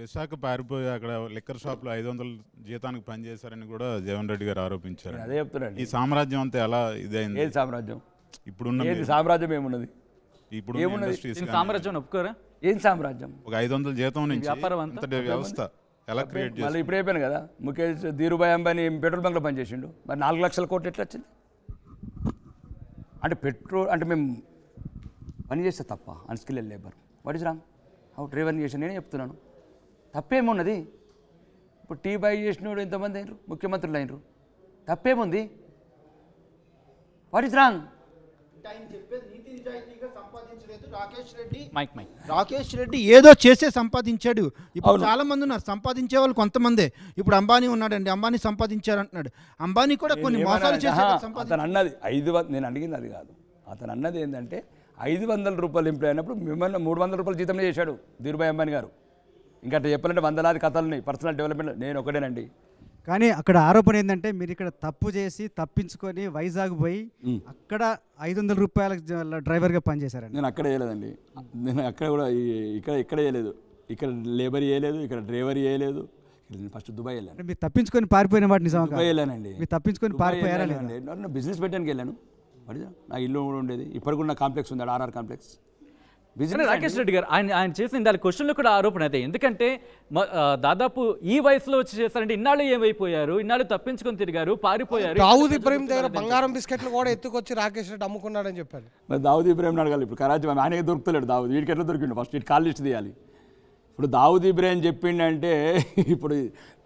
విశాఖ పారిపోయి అక్కడ లిక్కర్ షాప్లో 500 జీతానికి పనిచేశారని కూడా జగన్ రెడ్డి గారు ఆరోపించారు. అదే చెప్తున్నాను. ఈ సామ్రాజ్యం అంతా ఎలా ఇదైంది? ఏది సామ్రాజ్యం? ఇప్పుడున్న ఏది సామ్రాజ్యం ఏమున్నది? ఇప్పుడు సామ్రాజ్యం ఒప్పుకోరా? ఏం సామ్రాజ్యం? ఒక 500 జీతం నుంచి వ్యాపారం అంత వ్యవస్థ ఎలా క్రియేట్ మళ్ళీ ఇప్పుడు అయిపోయాను కదా, ముఖేష్ ధీరుభాయ్ అంబానీ పెట్రోల్ బంక్లో పనిచేసిండు, మరి 4 లక్షల కోట్లు ఎట్లా వచ్చింది? అంటే పెట్రోల్ అంటే మేము పని చేస్తే తప్ప unskilled labour what is wrong? Driver చేసి నేనే చెప్తున్నాను, తప్పేమున్నది? ఇప్పుడు టీ బై చేసినోడు ఎంతమంది అయినరు, ముఖ్యమంత్రులు అయినరు, తప్పేముంది? What is wrong? ఆయన చెప్పేది నీతి నిజాయితీగా సంపాదించలేదు మైక్ రాకేష్ రెడ్డి ఏదో చేసే సంపాదించాడు. ఇప్పుడు చాలా మంది ఉన్నారు సంపాదించే వాళ్ళు, కొంతమందే. ఇప్పుడు అంబానీ ఉన్నాడండి, అంబానీ సంపాదించారు అంటున్నాడు. అంబానీ కూడా కొన్ని మోసాలు చేసే అతను అన్నది 500, నేను అడిగింది అది కాదు. అతను అన్నది ఏంటంటే 500 రూపాయలు ఎంప్లాయ్ అయినప్పుడు మిమ్మల్ని 300 రూపాయలు జీతంలో చేశాడు ధీరుభాయ్ అంబానీ గారు. ఇంకా చెప్పాలంటే 100 కథలు ఉన్నాయి పర్సనల్ డెవలప్మెంట్. నేను ఒకటేనండి. కానీ అక్కడ ఆరోపణ ఏంటంటే మీరు ఇక్కడ తప్పు చేసి తప్పించుకొని వైజాగ్ పోయి అక్కడ 500 రూపాయల డ్రైవర్గా పనిచేశారండి. నేను అక్కడ చేయలేదండి, నేను అక్కడ కూడా ఇక్కడ చేయలేదు, ఇక్కడ లేబర్ చేయలేదు, ఇక్కడ డ్రైవర్ చేయలేదు. నేను ఫస్ట్ దుబాయ్ వెళ్ళాను. మీరు తప్పించుకొని పారిపోయిన వాటి నిజం? దుబాయ్ వెళ్ళానండి. మీరు తప్పించుకొని పారిపోయారా? నేను బిజినెస్ పెట్టడానికి వెళ్ళాను, నా ఇల్లు కూడా ఉండేది. ఇప్పటికి కూడా నా కాంప్లెక్స్ ఉంది, ఆర్ఆర్ కాంప్లెక్స్. రాకేష్ రెడ్డి గారు ఆయన చేసిన దాని క్వశ్చన్లో కూడా ఆరోపణ అదే. ఎందుకంటే దాదాపు ఈ వయసులో వచ్చి చేస్తారంటే ఇన్నాళ్ళు ఏమైపోయారు, ఇన్నాళ్ళు తప్పించుకొని తిరిగారు, పారిపోయారు. దావుద్ ఇబ్రహీం దగ్గర బంగారం బిస్కెట్లు కూడా ఎత్తుకొచ్చి రాకేష్ రెడ్డి అమ్ముకున్నాడని చెప్పారు. మరి దావుద్ ఇబ్రహీం అడగాలి. ఇప్పుడు కరాచీ ఆయనకి దొరుకుతలేడు దావుద్, వీడికి ఎట్లా దొరికిండు? ఫస్ట్ వీటి కాల్ లిస్ట్ తీయాలి. ఇప్పుడు దావుద్ ఇబ్రహీం చెప్పిండంటే ఇప్పుడు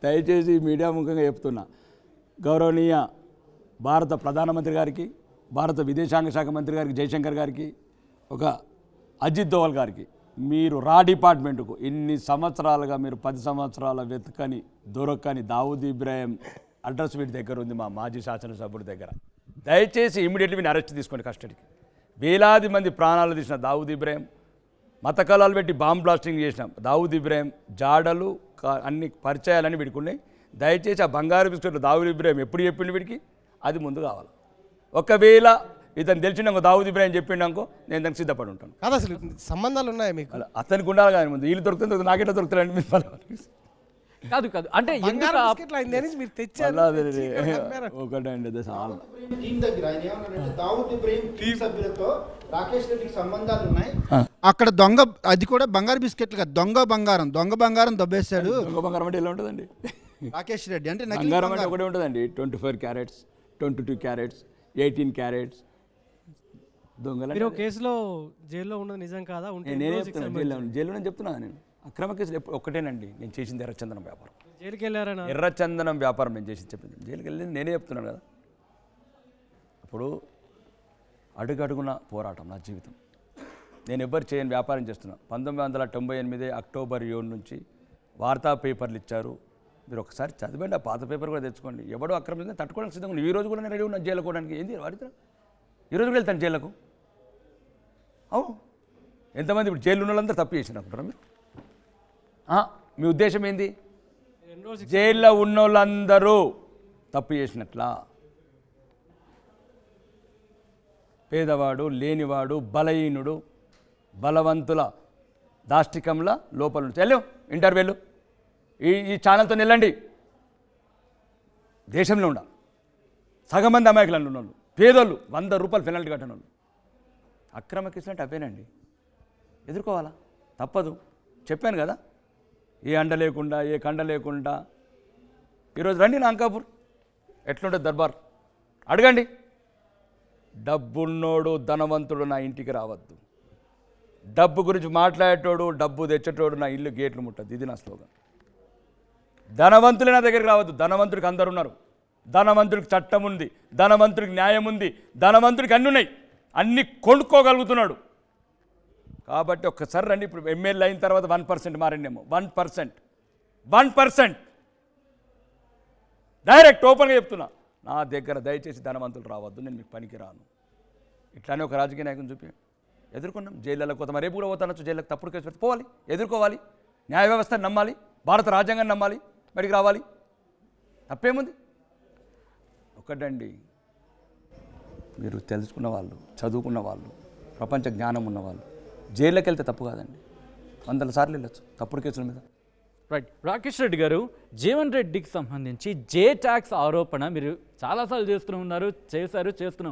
దయచేసి మీడియా ముఖంగా చెప్తున్నా, గౌరవనీయ భారత ప్రధానమంత్రి గారికి, భారత విదేశాంగ శాఖ మంత్రి గారికి జయశంకర్ గారికి, ఒక అజిత్ దోవల్ గారికి, మీరు రా డిపార్ట్మెంట్కు ఇన్ని సంవత్సరాలుగా మీరు 10 సంవత్సరాల వెతకని దొరకని దావుద్ ఇబ్రాహిం అడ్రస్ వీటి దగ్గర ఉంది, మా మాజీ శాసనసభ్యుడి దగ్గర. దయచేసి ఇమీడియట్లీ మీరు అరెస్ట్ తీసుకోండి కస్టడీకి. వేలాది మంది ప్రాణాలు తీసిన దావుద్ ఇబ్రాహిం, మత కళాలు పెట్టి బాంబ్ బ్లాస్టింగ్ చేసినాం దావుద్ ఇబ్రాహిం జాడలు అన్ని పరిచయాలన్నీ వీడికి ఉన్నాయి. దయచేసి ఆ బంగారు బిస్కెట్లు దావుద్ ఇబ్రాహిం ఎప్పుడు చెప్పిండు వీడికి, అది ముందు కావాలి. ఒకవేళ ఇతను తెలిసినాకో దావుద్ ఇబ్రాహిం చెప్పిండాకో నేను దానికి సిద్ధపడి ఉంటాను. కాదు అసలు సంబంధాలు ఉన్నాయా మీకు? అతనికి ఉండాలి కానీ ముందు వీళ్ళు దొరుకుతుంది, నాకెట్లా దొరుకుతారండి? మీరు కాదు అంటే ఒకటండి రాకేష్ రెడ్డికి సంబంధాలు ఉన్నాయి అక్కడ. దొంగ అది కూడా బంగారు బిస్కెట్లు కాదు, దొంగ బంగారం దొబ్బేశాడు. దొంగ బంగారం అంటే ఎలా ఉంటుందండి? రాకేష్ రెడ్డి అంటే బంగారం అంటే ఒకటే ఉంటుందండి, 24 క్యారెట్స్, 22 క్యారెట్స్, 18 క్యారెట్స్. దొంగలు కేసులో జైల్లో ఉన్నది నిజం కాదా? నేనే చెప్తున్నాను, జైల్లో చెప్తున్నాను. నేను అక్రమ కేసులు ఒక్కటేనండి నేను చేసింది ఎర్రచందనం వ్యాపారం. జైలుకి వెళ్ళారా? ఎర్రచందనం వ్యాపారం నేను చేసి చెప్పింది. జైలుకి వెళ్ళింది నేనే చెప్తున్నాను కదా. ఇప్పుడు అడుగడుగున పోరాటం నా జీవితం. నేను ఎవ్వరు చేయని వ్యాపారం చేస్తున్నాను. 1998 అక్టోబర్ 7 నుంచి వార్తా పేపర్లు ఇచ్చారు. మీరు ఒకసారి చదివండి, ఆ పాత పేపర్ కూడా తెచ్చుకోండి. ఎవడో అక్రమంగా తట్టుకోవడానికి సిద్ధంగా. ఈ రోజు కూడా నేను రెడీ ఉన్నాను జైలుకు పోవడానికి. ఏంది వాడితే ఈరోజు కూడా వెళ్తాను జైలుకు. అవును, ఎంతమంది ఇప్పుడు జైలు ఉన్న వాళ్ళందరూ తప్పు చేసినట్టున్నారా మీరు? మీ ఉద్దేశం ఏంది? జైల్లో ఉన్న వాళ్ళందరూ తప్పు చేసినట్లా? పేదవాడు, లేనివాడు, బలహీనుడు, బలవంతుల దాష్టికంలా లోపల నుంచి వెళ్ళు, ఇంటర్వ్యూలు ఈ ఛానల్తో వెళ్ళండి. దేశంలో ఉండాలి సగం మంది అమాయకులు ఉన్నోళ్ళు, పేదోళ్ళు, 100 రూపాయలు పెనాల్టీ కట్టిన వాళ్ళు. అక్రమ కేసులు అంటే అవేనండి, ఎదుర్కోవాలా, తప్పదు. చెప్పాను కదా, ఏ అండ లేకుండా ఏ కండ లేకుండా. ఈరోజు రండి నా అంకాపూర్, ఎట్లుంటుంది దర్బార్ అడగండి. డబ్బున్నోడు ధనవంతుడు నా ఇంటికి రావద్దు, డబ్బు గురించి మాట్లాడేటోడు డబ్బు తెచ్చేటోడు నా ఇల్లు గేట్లు ముట్టద్దు. ఇది నా స్లోగన్. ధనవంతులే నా దగ్గరికి రావద్దు. ధనవంతుడికి అందరు ఉన్నారు, ధనవంతుడికి చట్టం ఉంది, ధనవంతుడికి న్యాయం ఉంది, ధనవంతుడికి అన్నీ ఉన్నాయి, అన్నీ కొనుక్కోగలుగుతున్నాడు. కాబట్టి ఒక్కసారి రండి. ఇప్పుడు ఎమ్మెల్యే అయిన తర్వాత 1% మారిండేమో, 1% డైరెక్ట్ ఓపెన్గా చెప్తున్నా. నా దగ్గర దయచేసి ధనవంతులు రావద్దు, నేను మీకు పనికి రాను. ఇట్లానే ఒక రాజకీయ నాయకుని చూపి ఎదుర్కొన్నాం. జైళ్ళకు పోతాం, రేపు కూడా పోతానొచ్చు జైళ్ళకి. తప్పుడు కేసు పెట్టి పోవాలి, ఎదుర్కోవాలి, న్యాయ వ్యవస్థను నమ్మాలి, భారత రాజ్యాంగాన్ని నమ్మాలి, బయటికి రావాలి. తప్పేముంది? ఒకటండి, మీరు తెలుసుకున్న వాళ్ళు, చదువుకున్న వాళ్ళు, ప్రపంచ జ్ఞానం ఉన్నవాళ్ళు జైల్లోకి వెళ్తే తప్పు కాదండి. 100 సార్లు వెళ్ళొచ్చు తప్పుడు కేసుల మీద. రైట్. రాకేష్ రెడ్డి గారు, జీవన్ రెడ్డికి సంబంధించి జే ట్యాక్స్ ఆరోపణ మీరు చాలాసార్లు చేస్తూనే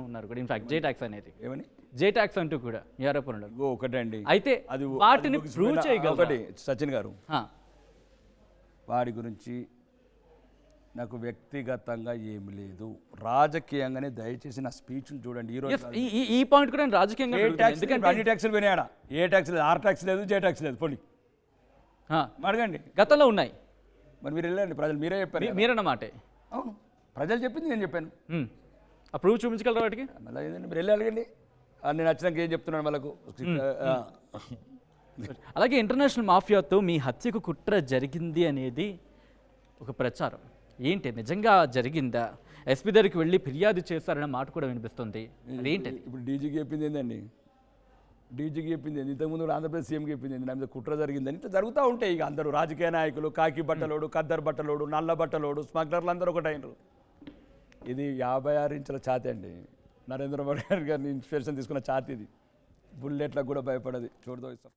ఉన్నారు కూడా. ఇన్ఫాక్ట్ జే ట్యాక్స్ అనేది ఏమని జే ట్యాక్స్ అంటూ కూడా ఈ ఆరోపణలు. ఇంకో ఒకటండి, అయితే అది వాటిని అది ప్రూవ్ చేయగలరా? ఒకటి సచిన్ గారు, వాడి గురించి నాకు వ్యక్తిగతంగా ఏమి లేదు, రాజకీయంగానే దయచేసి నా స్పీచ్లు చూడండి. ఈ రోజు ఈ పాయింట్ కూడా నేను రాజకీయంగా అడుగుతున్నాను. ఎందుకంటే అన్ని ట్యాక్సులు పోయినాడా? ఏ ట్యాక్స్ లేదు, ఆర్ ట్యాక్స్ లేదు, జే ట్యాక్స్ లేదు. పోనీ అడగండి, గతంలో ఉన్నాయి. మరి మీరు వెళ్ళండి, ప్రజలు మీరే చెప్పారు. మీరన్నమాటే. అవును, ప్రజలు చెప్పింది నేను చెప్పాను. ఆ ప్రూవ్ చూపించగలరా వాటికి? మళ్ళీ ఏంటంటే మీరు వెళ్ళి అడగండి, నేను నచ్చినాక ఏం చెప్తున్నాను వాళ్ళకు. అలాగే ఇంటర్నేషనల్ మాఫియాతో మీ హత్యకు కుట్ర జరిగింది అనేది ఒక ప్రచారం. ఏంటి, నిజంగా జరిగిందా? ఎస్పీ దగ్గరికి వెళ్ళి ఫిర్యాదు చేస్తారనే మాట కూడా వినిపిస్తుంది. అదేంటి? ఇప్పుడు డీజీకి చెప్పింది ఏందండి? డీజీకి చెప్పింది ఏంది? ఇంతకుముందు కూడా ఆంధ్రప్రదేశ్ సీఎంకి చెప్పింది ఏంది? నా మీద కుట్ర జరిగిందని. ఇట్లా జరుగుతూ ఉంటాయి. ఇక అందరూ రాజకీయ నాయకులు, కాకి బట్టలోడు, కద్దరు బట్టలోడు, నల్ల బట్టలోడు, స్మగ్లర్లు అందరూ ఒకటైనరు. ఇది 56 ఇంచుల ఛాతి అండి. నరేంద్ర మోడీ గారిని ఇన్స్పిరేషన్ తీసుకున్న ఛాతి ఇది. బుల్లెట్లకు కూడా భయపడది. చూడదో ఇస్తాం.